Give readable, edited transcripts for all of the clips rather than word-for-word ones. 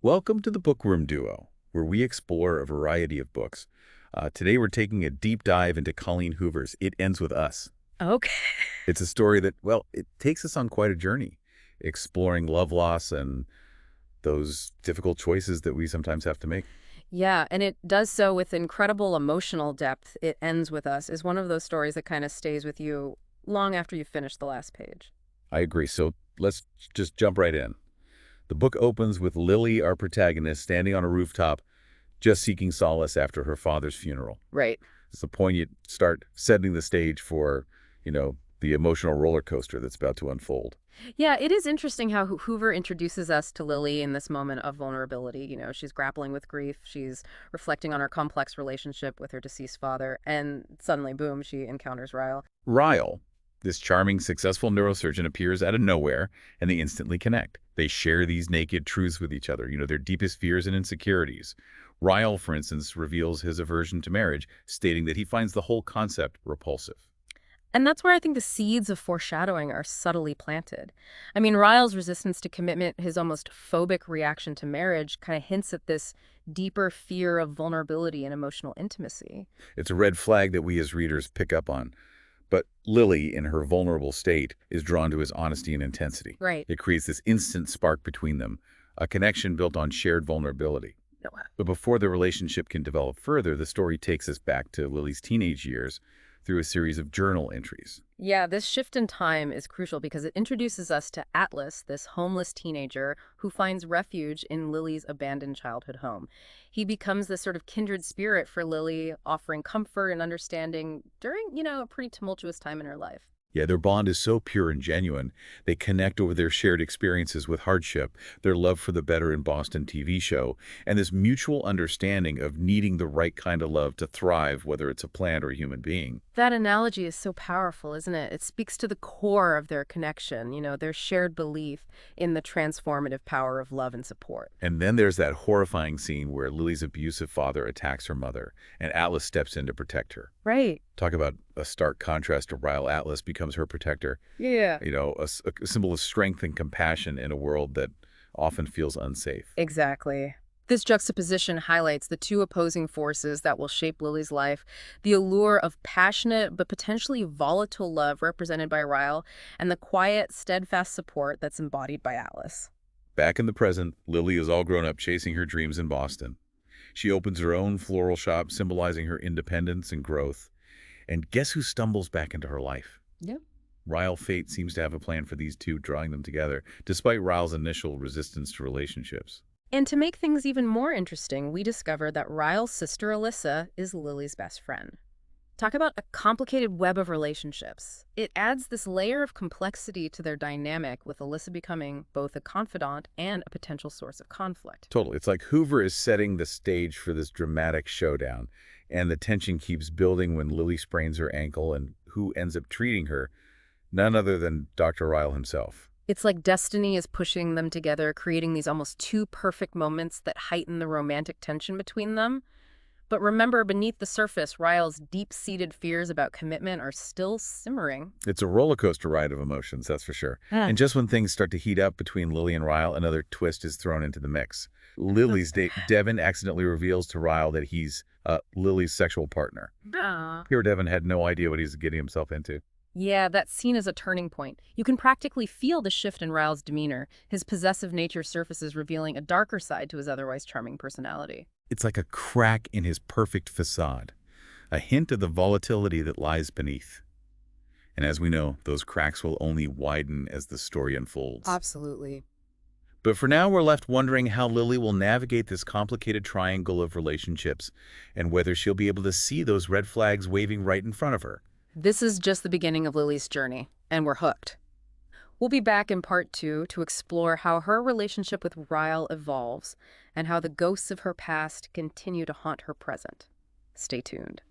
Welcome to the Bookworm Duo, where we explore a variety of books. Today we're taking a deep dive into Colleen Hoover's It Ends With Us. Okay. It's a story that, well, it takes us on quite a journey, exploring love loss and those difficult choices that we sometimes have to make. Yeah, and it does so with incredible emotional depth. It ends with us is one of those stories that kind of stays with you long after you finish the last page. I agree, so let's just jump right in. The book opens with Lily, our protagonist, standing on a rooftop, just seeking solace after her father's funeral. Right. It's the poignant start setting the stage for, the emotional roller coaster that's about to unfold. Yeah, it is interesting how Hoover introduces us to Lily in this moment of vulnerability. She's grappling with grief, she's reflecting on her complex relationship with her deceased father, and suddenly, boom, she encounters Ryle. Ryle, this charming, successful neurosurgeon, appears out of nowhere, and they instantly connect. They share these naked truths with each other, their deepest fears and insecurities. Ryle, for instance, reveals his aversion to marriage, stating that he finds the whole concept repulsive. And that's where I think the seeds of foreshadowing are subtly planted. I mean, Ryle's resistance to commitment, his almost phobic reaction to marriage, kind of hints at this deeper fear of vulnerability and emotional intimacy. It's a red flag that we as readers pick up on. But Lily, in her vulnerable state, is drawn to his honesty and intensity. Right. It creates this instant spark between them, a connection built on shared vulnerability. No. But before the relationship can develop further, the story takes us back to Lily's teenage years through a series of journal entries. Yeah, this shift in time is crucial because it introduces us to Atlas, this homeless teenager who finds refuge in Lily's abandoned childhood home. He becomes this sort of kindred spirit for Lily, offering comfort and understanding during, a pretty tumultuous time in her life. Yeah, their bond is so pure and genuine. They connect over their shared experiences with hardship, their love for the Better in Boston TV show, and this mutual understanding of needing the right kind of love to thrive, whether it's a plant or a human being. That analogy is so powerful, isn't it? It speaks to the core of their connection, their shared belief in the transformative power of love and support. And then there's that horrifying scene where Lily's abusive father attacks her mother, and Atlas steps in to protect her. Right. Talk about a stark contrast to Ryle. Atlas becomes her protector. Yeah. A symbol of strength and compassion in a world that often feels unsafe. Exactly. This juxtaposition highlights the two opposing forces that will shape Lily's life, the allure of passionate but potentially volatile love represented by Ryle, and the quiet, steadfast support that's embodied by Atlas. Back in the present, Lily is all grown up chasing her dreams in Boston. She opens her own floral shop, symbolizing her independence and growth. And guess who stumbles back into her life? Yep. Ryle Fate seems to have a plan for these two, drawing them together, despite Ryle's initial resistance to relationships. And to make things even more interesting, we discover that Ryle's sister Alyssa is Lily's best friend. Talk about a complicated web of relationships. It adds this layer of complexity to their dynamic, with Alyssa becoming both a confidant and a potential source of conflict. Totally. It's like Hoover is setting the stage for this dramatic showdown, and the tension keeps building when Lily sprains her ankle, and who ends up treating her? None other than Dr. Ryle himself. It's like destiny is pushing them together, creating these almost two perfect moments that heighten the romantic tension between them. But remember, beneath the surface, Ryle's deep-seated fears about commitment are still simmering. It's a roller coaster ride of emotions, that's for sure. And just when things start to heat up between Lily and Ryle, another twist is thrown into the mix. Lily's date, Devin, accidentally reveals to Ryle that he's Lily's sexual partner. Poor Devin had no idea what he's getting himself into. Yeah, that scene is a turning point. You can practically feel the shift in Ryle's demeanor. His possessive nature surfaces, revealing a darker side to his otherwise charming personality. It's like a crack in his perfect facade, a hint of the volatility that lies beneath. And as we know, those cracks will only widen as the story unfolds. Absolutely. But for now, we're left wondering how Lily will navigate this complicated triangle of relationships and whether she'll be able to see those red flags waving right in front of her. This is just the beginning of Lily's journey, and we're hooked. We'll be back in part 2 to explore how her relationship with Ryle evolves and how the ghosts of her past continue to haunt her present. Stay tuned.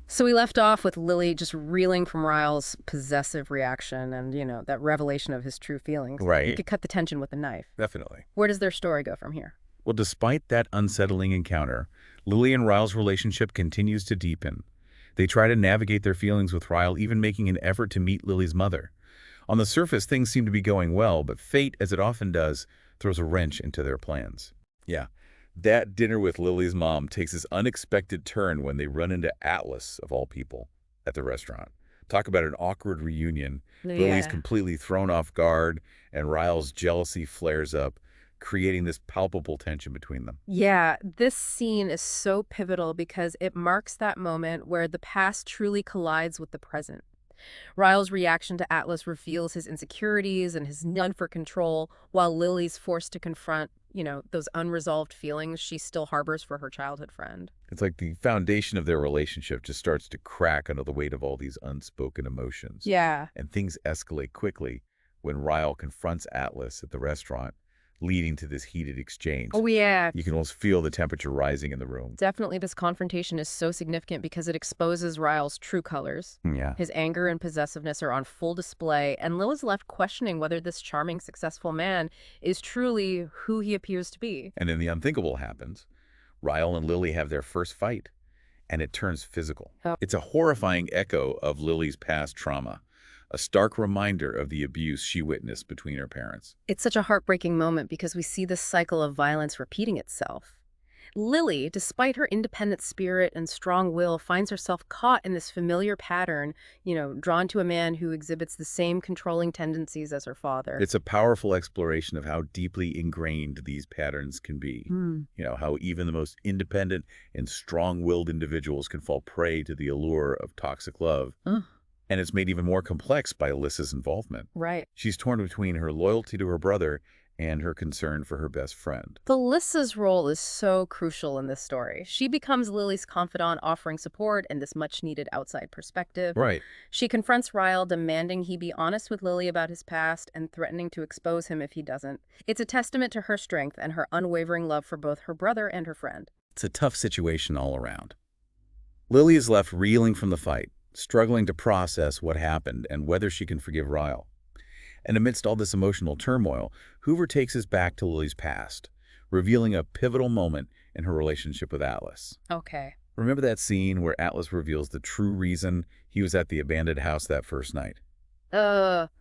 So we left off with Lily just reeling from Ryle's possessive reaction and, that revelation of his true feelings. Right. You could cut the tension with a knife. Definitely. Where does their story go from here? Well, despite that unsettling encounter, Lily and Ryle's relationship continues to deepen. They try to navigate their feelings with Ryle, even making an effort to meet Lily's mother. On the surface, things seem to be going well, but fate, as it often does, throws a wrench into their plans. Yeah, that dinner with Lily's mom takes this unexpected turn when they run into Atlas, of all people, at the restaurant. Talk about an awkward reunion. Lily's Yeah. completely thrown off guard, and Ryle's jealousy flares up, creating this palpable tension between them. Yeah, this scene is so pivotal because it marks that moment where the past truly collides with the present. Ryle's reaction to Atlas reveals his insecurities and his need for control, while Lily's forced to confront, those unresolved feelings she still harbors for her childhood friend. It's like the foundation of their relationship just starts to crack under the weight of all these unspoken emotions. Yeah. And things escalate quickly when Ryle confronts Atlas at the restaurant, leading to this heated exchange. Oh, yeah. You can almost feel the temperature rising in the room. Definitely, this confrontation is so significant because it exposes Ryle's true colors. Yeah. His anger and possessiveness are on full display, and Lil is left questioning whether this charming, successful man is truly who he appears to be. And then the unthinkable happens. Ryle and Lily have their first fight, and it turns physical. Oh. It's a horrifying echo of Lily's past trauma, a stark reminder of the abuse she witnessed between her parents. It's such a heartbreaking moment because we see this cycle of violence repeating itself. Lily, despite her independent spirit and strong will, finds herself caught in this familiar pattern, drawn to a man who exhibits the same controlling tendencies as her father. It's a powerful exploration of how deeply ingrained these patterns can be. How even the most independent and strong-willed individuals can fall prey to the allure of toxic love. Ugh. And it's made even more complex by Alyssa's involvement. Right. She's torn between her loyalty to her brother and her concern for her best friend. Alyssa's role is so crucial in this story. She becomes Lily's confidant, offering support and this much-needed outside perspective. Right. She confronts Ryle, demanding he be honest with Lily about his past and threatening to expose him if he doesn't. It's a testament to her strength and her unwavering love for both her brother and her friend. It's a tough situation all around. Lily is left reeling from the fight, struggling to process what happened and whether she can forgive Ryle. And amidst all this emotional turmoil, Hoover takes us back to Lily's past, revealing a pivotal moment in her relationship with Atlas. Okay. Remember that scene where Atlas reveals the true reason he was at the abandoned house that first night?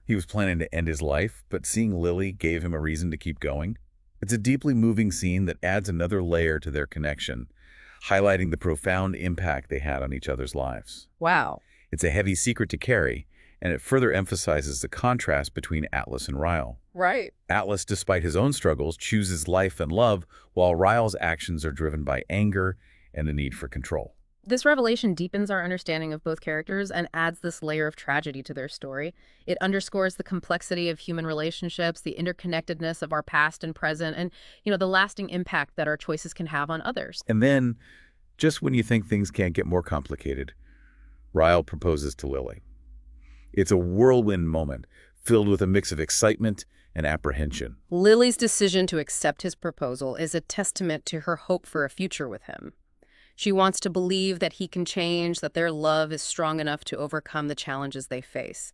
He was planning to end his life, but seeing Lily gave him a reason to keep going. It's a deeply moving scene that adds another layer to their connection, highlighting the profound impact they had on each other's lives. Wow. It's a heavy secret to carry, and it further emphasizes the contrast between Atlas and Ryle. Right. Atlas, despite his own struggles, chooses life and love, while Ryle's actions are driven by anger and a need for control. This revelation deepens our understanding of both characters and adds this layer of tragedy to their story. It underscores the complexity of human relationships, the interconnectedness of our past and present, and, the lasting impact that our choices can have on others. And then, just when you think things can't get more complicated, Ryle proposes to Lily. It's a whirlwind moment, filled with a mix of excitement and apprehension. Lily's decision to accept his proposal is a testament to her hope for a future with him. She wants to believe that he can change, that their love is strong enough to overcome the challenges they face.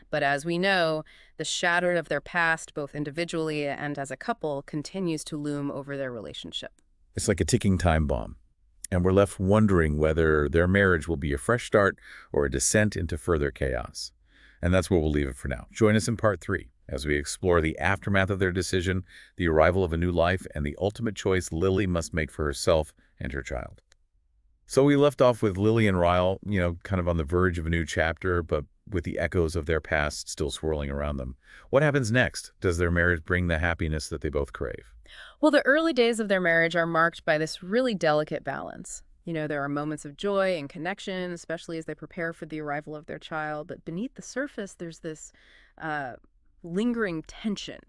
But as we know, the shadow of their past, both individually and as a couple, continues to loom over their relationship. It's like a ticking time bomb, and we're left wondering whether their marriage will be a fresh start or a descent into further chaos. And that's where we'll leave it for now. Join us in part 3 as we explore the aftermath of their decision, the arrival of a new life, and the ultimate choice Lily must make for herself and her child. So we left off with Lily and Ryle, kind of on the verge of a new chapter, but with the echoes of their past still swirling around them. What happens next? Does their marriage bring the happiness that they both crave? Well, the early days of their marriage are marked by this really delicate balance. There are moments of joy and connection, especially as they prepare for the arrival of their child. But beneath the surface, there's this lingering tension,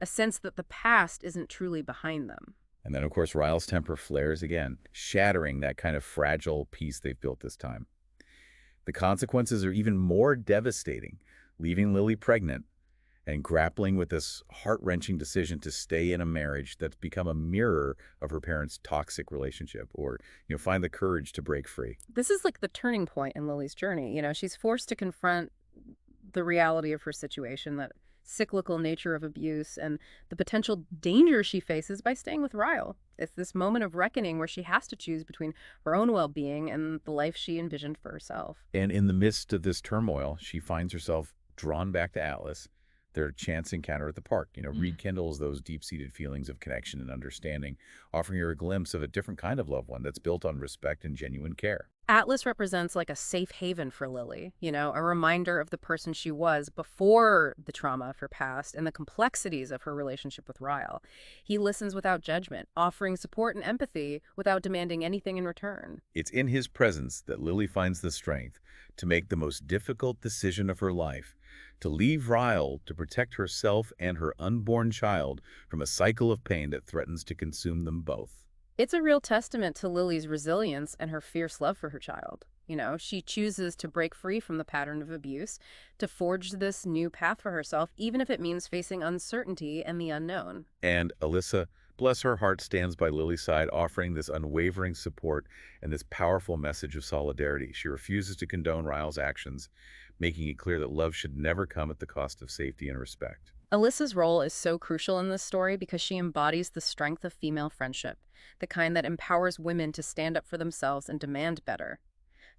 a sense that the past isn't truly behind them. And then, of course, Ryle's temper flares again, shattering that kind of fragile peace they've built this time. The consequences are even more devastating, leaving Lily pregnant and grappling with this heart-wrenching decision to stay in a marriage that's become a mirror of her parents' toxic relationship, or, find the courage to break free. This is like the turning point in Lily's journey. She's forced to confront the reality of her situation, that cyclical nature of abuse, and the potential danger she faces by staying with Ryle. It's this moment of reckoning where she has to choose between her own well-being and the life she envisioned for herself. And in the midst of this turmoil, she finds herself drawn back to Atlas, Their chance encounter at the park, rekindles those deep-seated feelings of connection and understanding, offering her a glimpse of a different kind of loved one that's built on respect and genuine care. Atlas represents like a safe haven for Lily, a reminder of the person she was before the trauma of her past and the complexities of her relationship with Ryle. He listens without judgment, offering support and empathy without demanding anything in return. It's in his presence that Lily finds the strength to make the most difficult decision of her life, to leave Ryle to protect herself and her unborn child from a cycle of pain that threatens to consume them both. It's a real testament to Lily's resilience and her fierce love for her child. She chooses to break free from the pattern of abuse, to forge this new path for herself, even if it means facing uncertainty and the unknown. And Alyssa, bless her heart, stands by Lily's side, offering this unwavering support and this powerful message of solidarity. She refuses to condone Ryle's actions, making it clear that love should never come at the cost of safety and respect. Alyssa's role is so crucial in this story because she embodies the strength of female friendship, the kind that empowers women to stand up for themselves and demand better.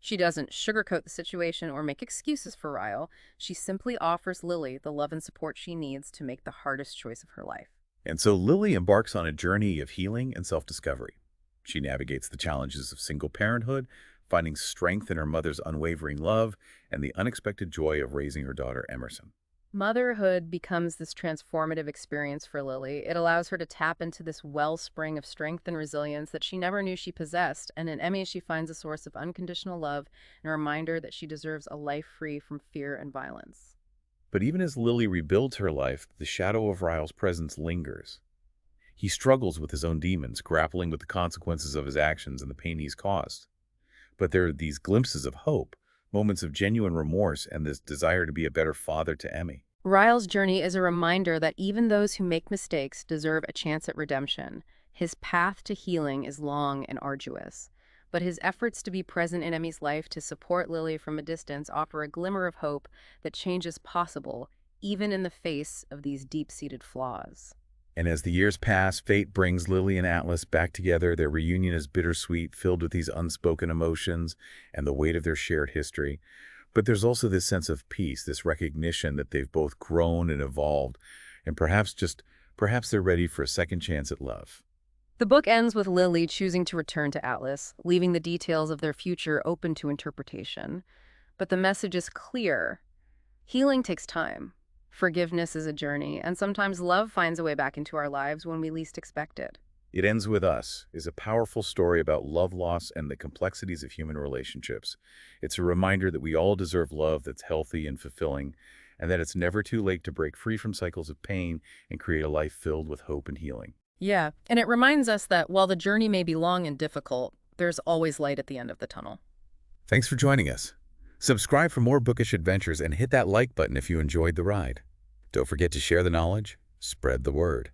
She doesn't sugarcoat the situation or make excuses for Ryle. She simply offers Lily the love and support she needs to make the hardest choice of her life. And so Lily embarks on a journey of healing and self-discovery. She navigates the challenges of single parenthood, finding strength in her mother's unwavering love and the unexpected joy of raising her daughter, Emerson. Motherhood becomes this transformative experience for Lily. It allows her to tap into this wellspring of strength and resilience that she never knew she possessed. And in Emmy, she finds a source of unconditional love and a reminder that she deserves a life free from fear and violence. But even as Lily rebuilds her life, the shadow of Ryle's presence lingers. He struggles with his own demons, grappling with the consequences of his actions and the pain he's caused. But there are these glimpses of hope, moments of genuine remorse, and this desire to be a better father to Emmy. Ryle's journey is a reminder that even those who make mistakes deserve a chance at redemption. His path to healing is long and arduous, but his efforts to be present in Emmy's life to support Lily from a distance offer a glimmer of hope that change is possible, even in the face of these deep-seated flaws. And as the years pass, fate brings Lily and Atlas back together. Their reunion is bittersweet, filled with these unspoken emotions and the weight of their shared history. But there's also this sense of peace, this recognition that they've both grown and evolved, and perhaps they're ready for a second chance at love. The book ends with Lily choosing to return to Atlas, leaving the details of their future open to interpretation. But the message is clear. Healing takes time. Forgiveness is a journey, and sometimes love finds a way back into our lives when we least expect it. It Ends With Us is a powerful story about love loss and the complexities of human relationships. It's a reminder that we all deserve love that's healthy and fulfilling, and that it's never too late to break free from cycles of pain and create a life filled with hope and healing. Yeah, and it reminds us that while the journey may be long and difficult, there's always light at the end of the tunnel. Thanks for joining us. Subscribe for more bookish adventures and hit that like button if you enjoyed the ride. Don't forget to share the knowledge, spread the word.